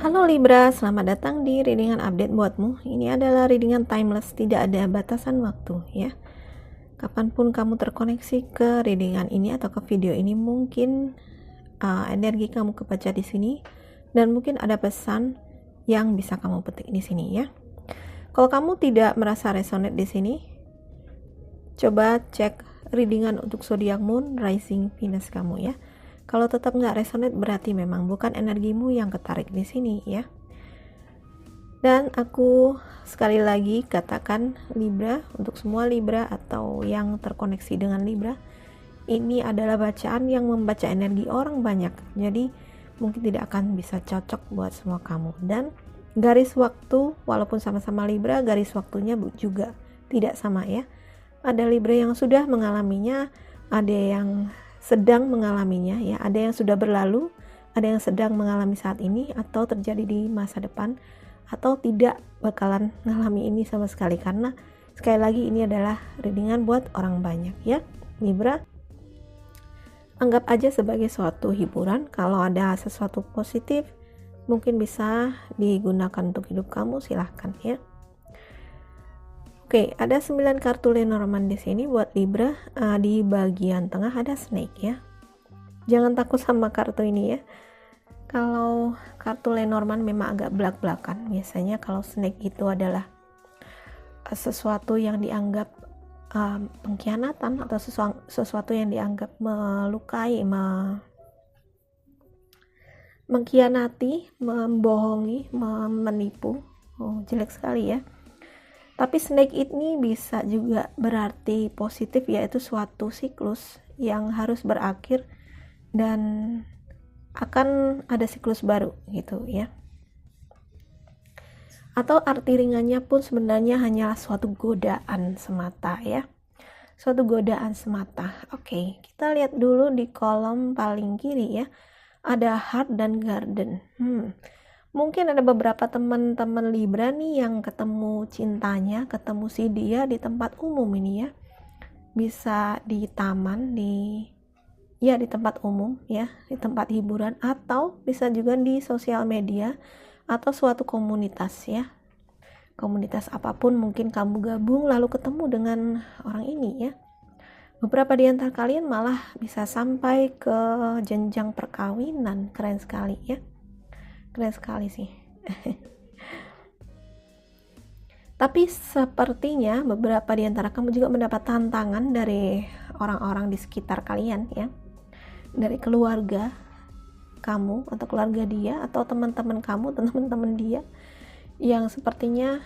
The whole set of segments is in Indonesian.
Halo Libra, selamat datang di readingan update buatmu. Ini adalah readingan timeless, tidak ada batasan waktu ya. Kapanpun kamu terkoneksi ke readingan ini atau ke video ini, mungkin energi kamu kebaca di sini dan mungkin ada pesan yang bisa kamu petik di sini ya. Kalau kamu tidak merasa resonate di sini, coba cek readingan untuk zodiak moon, rising, Venus kamu ya. Kalau tetap nggak resonate, berarti memang bukan energimu yang ketarik di sini ya. Dan aku sekali lagi katakan Libra, untuk semua Libra atau yang terkoneksi dengan Libra, ini adalah bacaan yang membaca energi orang banyak. Jadi mungkin tidak akan bisa cocok buat semua kamu. Dan garis waktu, walaupun sama-sama Libra, garis waktunya juga tidak sama ya. Ada Libra yang sudah mengalaminya, ada yang sedang mengalaminya ya, ada yang sudah berlalu, ada yang sedang mengalami saat ini atau terjadi di masa depan, atau tidak bakalan mengalami ini sama sekali, karena sekali lagi ini adalah readingan buat orang banyak ya. Libra, anggap aja sebagai suatu hiburan. Kalau ada sesuatu positif mungkin bisa digunakan untuk hidup kamu, silahkan ya. Oke, ada 9 kartu Lenormand di sini buat Libra. Di bagian tengah ada snake ya. Jangan takut sama kartu ini ya. Kalau kartu Lenormand memang agak belak-belakan. Biasanya kalau snake itu adalah sesuatu yang dianggap pengkhianatan atau sesuatu yang dianggap melukai, mengkhianati, membohongi, menipu. Jelek sekali ya. Tapi snake ini bisa juga berarti positif, yaitu suatu siklus yang harus berakhir dan akan ada siklus baru gitu ya. Atau arti ringannya pun sebenarnya hanyalah suatu godaan semata ya. Suatu godaan semata. Oke, kita lihat dulu di kolom paling kiri ya. Ada heart dan garden. Mungkin ada beberapa teman-teman Libra nih yang ketemu cintanya, ketemu si dia di tempat umum ini ya. Bisa di taman, di tempat umum ya, di tempat hiburan, atau bisa juga di sosial media atau suatu komunitas ya. Komunitas apapun mungkin kamu gabung lalu ketemu dengan orang ini ya. Beberapa di antara kalian malah bisa sampai ke jenjang perkawinan. Keren sekali ya. Keren sekali sih. Tapi sepertinya beberapa di antara kamu juga mendapat tantangan dari orang-orang di sekitar kalian ya. Dari keluarga kamu atau keluarga dia, atau teman-teman kamu, teman-teman dia yang sepertinya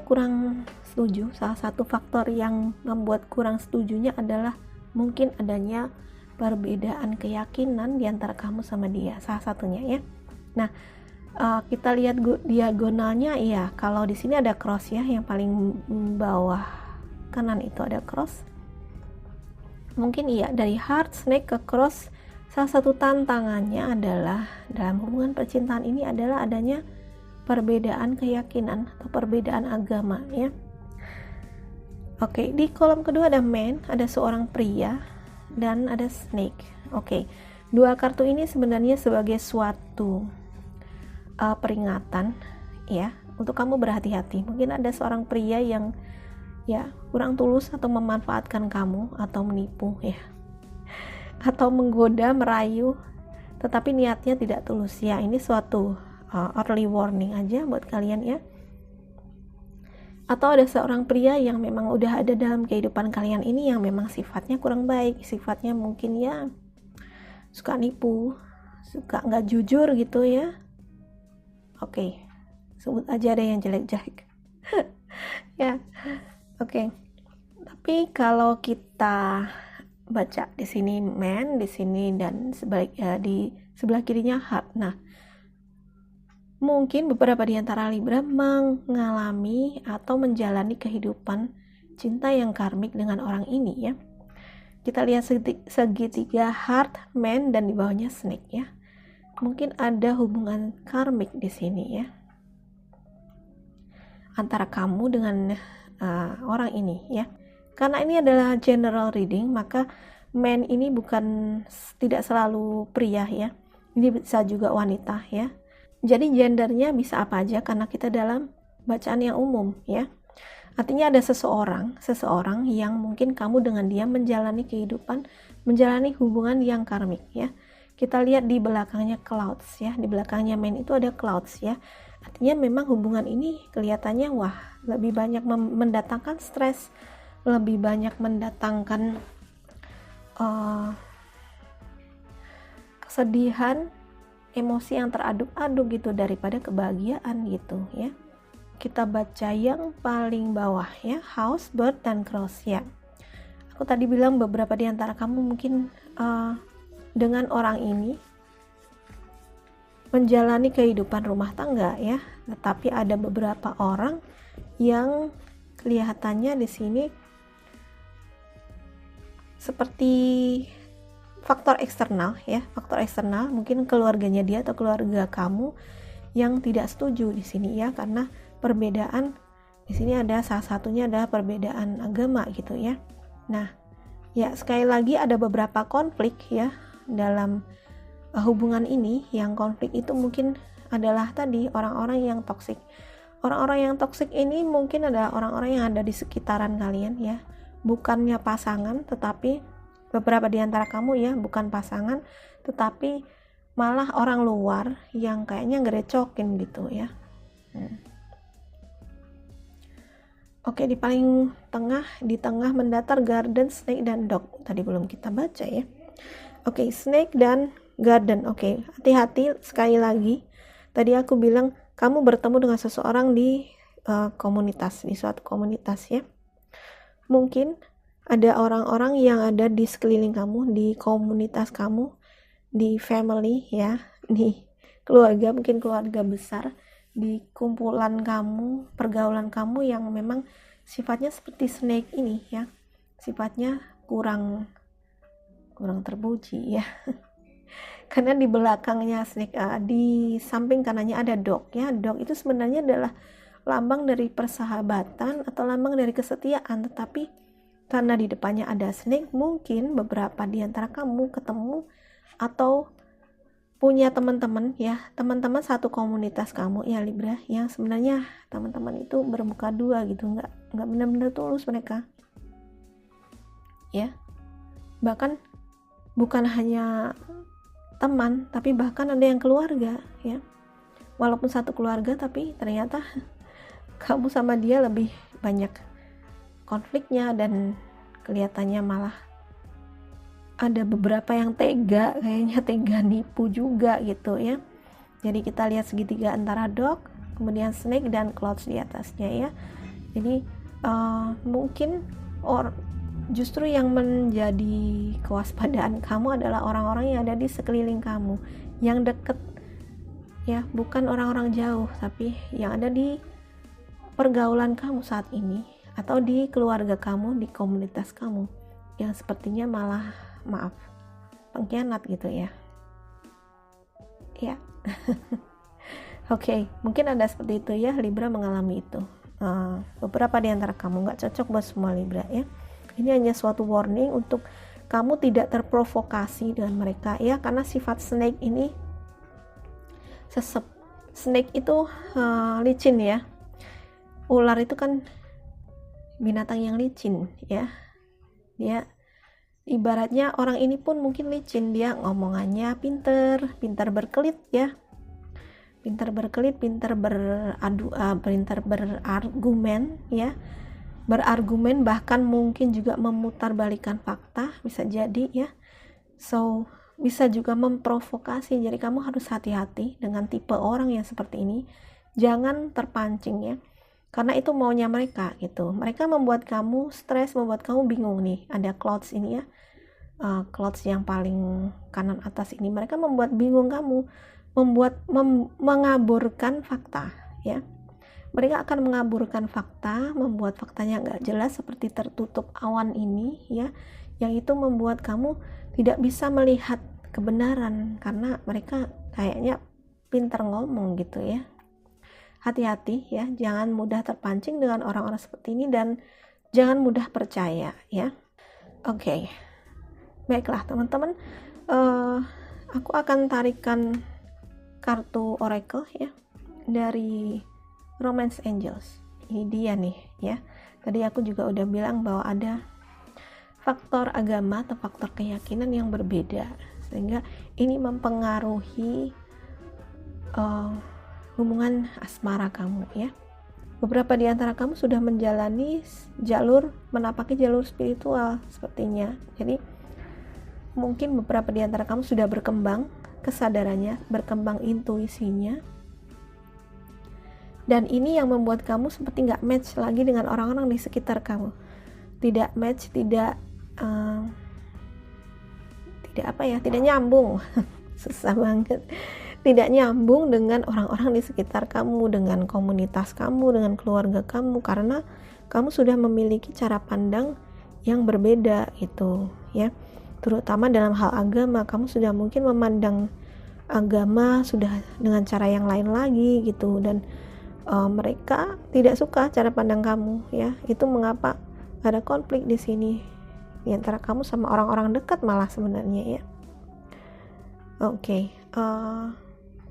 kurang setuju. Salah satu faktor yang membuat kurang setujunya adalah mungkin adanya perbedaan keyakinan di antara kamu sama dia, salah satunya ya. Nah, kita lihat diagonalnya ya. Kalau di sini ada cross ya, yang paling bawah kanan itu ada cross. Mungkin iya, dari heart, snake ke cross, salah satu tantangannya adalah dalam hubungan percintaan ini adalah adanya perbedaan keyakinan atau perbedaan agama ya. Oke, di kolom kedua ada man, ada seorang pria, dan ada snake. Oke, dua kartu ini sebenarnya sebagai suatu peringatan ya, untuk kamu berhati-hati. Mungkin ada seorang pria yang ya kurang tulus atau memanfaatkan kamu atau menipu ya, atau menggoda, merayu, tetapi niatnya tidak tulus ya. Ini suatu early warning aja buat kalian ya. Atau ada seorang pria yang memang udah ada dalam kehidupan kalian ini yang memang sifatnya kurang baik, sifatnya mungkin ya suka nipu, suka nggak jujur gitu ya. Oke, sebut aja ada yang jelek-jelek. Ya, oke. Tapi kalau kita baca di sini man, di sini dan di sebelah kirinya heart. Nah, mungkin beberapa di antara Libra mengalami atau menjalani kehidupan cinta yang karmik dengan orang ini ya. Kita lihat segitiga heart, man, dan di bawahnya snake ya. Mungkin ada hubungan karmik di sini ya, antara kamu dengan orang ini ya. Karena ini adalah general reading, maka man ini tidak selalu pria ya. Ini bisa juga wanita ya. Jadi gendernya bisa apa aja karena kita dalam bacaan yang umum ya. Artinya ada seseorang yang mungkin kamu dengan dia menjalani kehidupan, menjalani hubungan yang karmik ya. Kita lihat di belakangnya clouds ya, di belakangnya man itu ada clouds ya. Artinya memang hubungan ini kelihatannya wah lebih banyak mendatangkan stres, lebih banyak mendatangkan kesedihan, emosi yang teraduk-aduk gitu daripada kebahagiaan gitu ya. Kita baca yang paling bawah ya, house, bird, dan cross ya. Aku tadi bilang beberapa di antara kamu mungkin dengan orang ini menjalani kehidupan rumah tangga ya, tetapi ada beberapa orang yang kelihatannya di sini seperti faktor eksternal ya, faktor eksternal mungkin keluarganya dia atau keluarga kamu yang tidak setuju di sini ya, karena perbedaan di sini ada salah satunya adalah perbedaan agama gitu ya. Nah, ya sekali lagi ada beberapa konflik ya dalam hubungan ini. Yang konflik itu mungkin adalah tadi orang-orang yang toksik. Orang-orang yang toksik ini mungkin adalah orang-orang yang ada di sekitaran kalian ya. Bukannya pasangan, tetapi beberapa di antara kamu ya bukan pasangan, tetapi malah orang luar yang kayaknya ngerecokin gitu ya. Oke, di paling tengah, di tengah mendatar garden, snake, dan dog. Tadi belum kita baca ya. Oke, snake dan garden. Oke, hati-hati sekali lagi. Tadi aku bilang kamu bertemu dengan seseorang di komunitas, di suatu komunitas ya. Mungkin ada orang-orang yang ada di sekeliling kamu, di komunitas kamu, di family ya, di keluarga, mungkin keluarga besar, di kumpulan kamu, pergaulan kamu yang memang sifatnya seperti snake ini ya, sifatnya kurang terpuji ya. Karena di belakangnya snake, di samping kanannya ada dog ya. Dog itu sebenarnya adalah lambang dari persahabatan atau lambang dari kesetiaan, tetapi karena di depannya ada snake, mungkin beberapa di antara kamu ketemu atau punya teman-teman ya, teman-teman satu komunitas kamu ya Libra, yang sebenarnya teman-teman itu bermuka dua gitu, nggak benar-benar tulus mereka ya. Bahkan bukan hanya teman, tapi bahkan ada yang keluarga ya. Walaupun satu keluarga, tapi ternyata kamu sama dia lebih banyak konfliknya dan kelihatannya malah ada beberapa yang tega, kayaknya tega nipu juga gitu ya. Jadi kita lihat segitiga antara dog, kemudian snake dan clouds di atasnya ya. Jadi mungkin justru yang menjadi kewaspadaan kamu adalah orang-orang yang ada di sekeliling kamu, yang deket ya, bukan orang-orang jauh, tapi yang ada di pergaulan kamu saat ini, atau di keluarga kamu, di komunitas kamu, yang sepertinya malah pengkhianat gitu ya. Ya. Oke, mungkin ada seperti itu ya, Libra mengalami itu. Beberapa di antara kamu, nggak cocok buat semua Libra ya. Ini hanya suatu warning untuk kamu tidak terprovokasi dengan mereka ya, karena sifat snake ini snake itu licin ya. Ular itu kan binatang yang licin ya. Dia ibaratnya orang ini pun mungkin licin, dia ngomongannya pintar berkelit ya, pintar berargumen ya, berargumen, bahkan mungkin juga memutarbalikkan fakta, bisa jadi ya. So bisa juga memprovokasi. Jadi kamu harus hati-hati dengan tipe orang yang seperti ini, jangan terpancing ya, karena itu maunya mereka gitu. Mereka membuat kamu stres, membuat kamu bingung nih. Ada clouds ini ya, clouds yang paling kanan atas ini, mereka membuat bingung kamu, mengaburkan fakta ya. Mereka akan mengaburkan fakta, membuat faktanya nggak jelas seperti tertutup awan ini ya, yang itu membuat kamu tidak bisa melihat kebenaran karena mereka kayaknya pintar ngomong gitu ya. Hati-hati ya, jangan mudah terpancing dengan orang-orang seperti ini dan jangan mudah percaya ya. Oke. Baiklah teman-teman, aku akan tarikan kartu oracle ya dari Romance Angels. Ini dia nih ya. Tadi aku juga udah bilang bahwa ada faktor agama atau faktor keyakinan yang berbeda, sehingga ini mempengaruhi hubungan asmara kamu ya. Beberapa di antara kamu sudah menapaki jalur spiritual sepertinya. Jadi mungkin beberapa di antara kamu sudah berkembang kesadarannya, berkembang intuisinya. Dan ini yang membuat kamu seperti nggak match lagi dengan orang-orang di sekitar kamu. Tidak match, tidak nyambung. Susah banget. Tidak nyambung dengan orang-orang di sekitar kamu, dengan komunitas kamu, dengan keluarga kamu, karena kamu sudah memiliki cara pandang yang berbeda gitu ya. Terutama dalam hal agama, kamu sudah mungkin memandang agama sudah dengan cara yang lain lagi gitu, dan mereka tidak suka cara pandang kamu ya. Itu mengapa ada konflik di sini di antara kamu sama orang-orang dekat malah sebenarnya ya. Oke.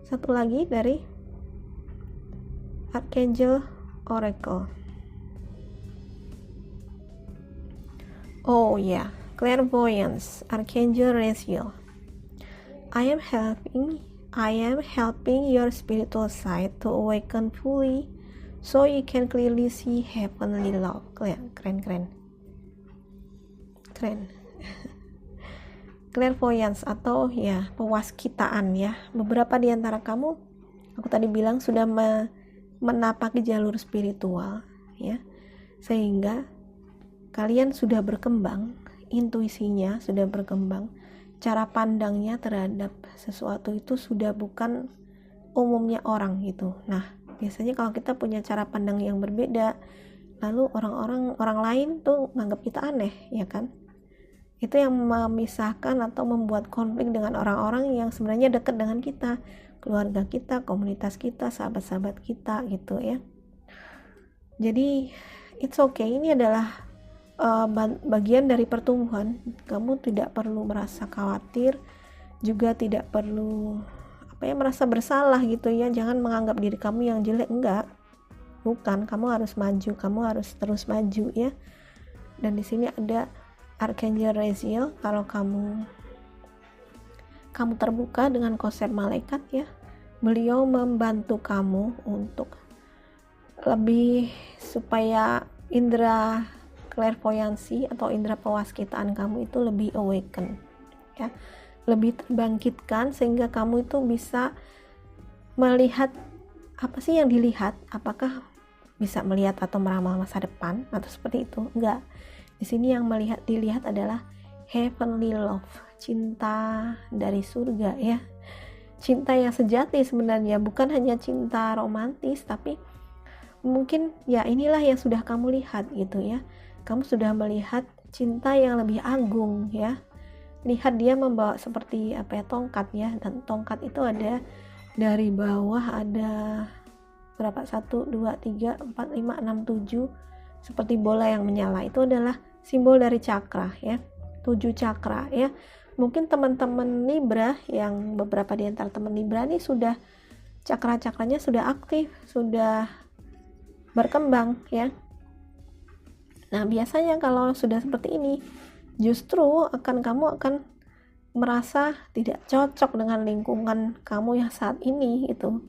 Satu lagi dari Archangel Oracle. Oh ya, Clairvoyance, Archangel Raziel. I am helping your spiritual side to awaken fully so you can clearly see heavenly love. Keren. Clairvoyance atau ya pewaskitaan ya. Beberapa di antara kamu, aku tadi bilang sudah menapaki jalur spiritual ya, sehingga kalian sudah berkembang, intuisinya sudah berkembang, cara pandangnya terhadap sesuatu itu sudah bukan umumnya orang gitu. Nah, biasanya kalau kita punya cara pandang yang berbeda, lalu orang lain tuh nganggap kita aneh, ya kan? Itu yang memisahkan atau membuat konflik dengan orang-orang yang sebenarnya dekat dengan kita, keluarga kita, komunitas kita, sahabat-sahabat kita gitu ya. Jadi it's okay, ini adalah bagian dari pertumbuhan. Kamu tidak perlu merasa khawatir, juga tidak perlu merasa bersalah gitu ya. Jangan menganggap diri kamu yang jelek, enggak, bukan. Kamu harus maju, kamu harus terus maju ya. Dan di sini ada Archangel Raziel. Kalau kamu terbuka dengan konsep malaikat ya, beliau membantu kamu untuk lebih supaya indera clairvoyancy atau indera pewaskitaan kamu itu lebih awaken ya, lebih terbangkitkan, sehingga kamu itu bisa melihat apa sih yang dilihat. Apakah bisa melihat atau meramal masa depan atau seperti itu? Enggak. Di sini yang dilihat adalah heavenly love, cinta dari surga ya. Cinta yang sejati sebenarnya, bukan hanya cinta romantis, tapi mungkin ya inilah yang sudah kamu lihat gitu ya. Kamu sudah melihat cinta yang lebih agung ya. Lihat dia membawa seperti tongkat ya, dan tongkat itu ada dari bawah ada berapa? 1, 2, 3, 4, 5, 6, 7 seperti bola yang menyala. Itu adalah simbol dari cakra ya, 7 cakra ya. Mungkin teman-teman Libra, yang beberapa di antara teman Libra ini sudah cakra-cakranya sudah aktif, sudah berkembang ya. Nah, biasanya kalau sudah seperti ini, justru kamu akan merasa tidak cocok dengan lingkungan kamu yang saat ini gitu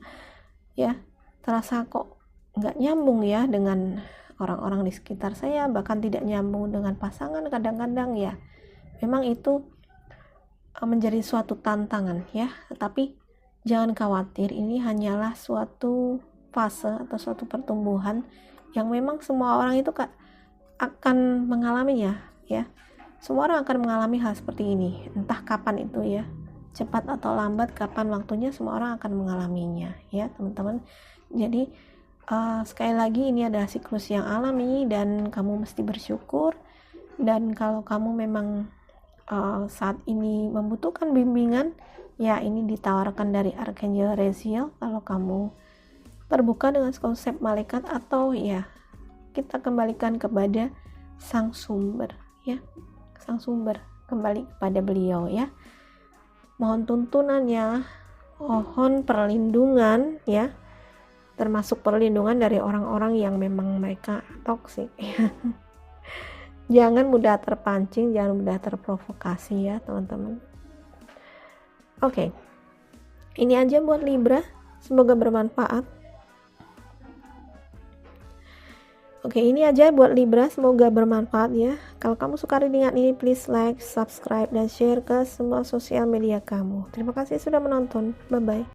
ya. Terasa kok nggak nyambung ya dengan orang-orang di sekitar saya, bahkan tidak nyambung dengan pasangan kadang-kadang ya. Memang itu menjadi suatu tantangan ya, tetapi jangan khawatir, ini hanyalah suatu fase atau suatu pertumbuhan yang memang semua orang itu akan mengalaminya ya. Semua orang akan mengalami hal seperti ini, entah kapan itu ya, cepat atau lambat, kapan waktunya, semua orang akan mengalaminya ya teman-teman. Jadi sekali lagi, ini adalah siklus yang alami dan kamu mesti bersyukur. Dan kalau kamu memang saat ini membutuhkan bimbingan ya, ini ditawarkan dari Archangel Raziel. Kalau kamu terbuka dengan konsep malaikat, atau ya kita kembalikan kepada sang sumber ya, sang sumber, kembali kepada beliau ya. mohon tuntunannya, mohon perlindungan ya, termasuk perlindungan dari orang-orang yang memang mereka toksik. Jangan mudah terpancing, jangan mudah terprovokasi ya teman-teman. Oke, ini aja buat Libra, semoga bermanfaat. Oke, ini aja buat Libra, semoga bermanfaat ya. Kalau kamu suka readingan ini, please like, subscribe, dan share ke semua sosial media kamu. Terima kasih sudah menonton, bye-bye.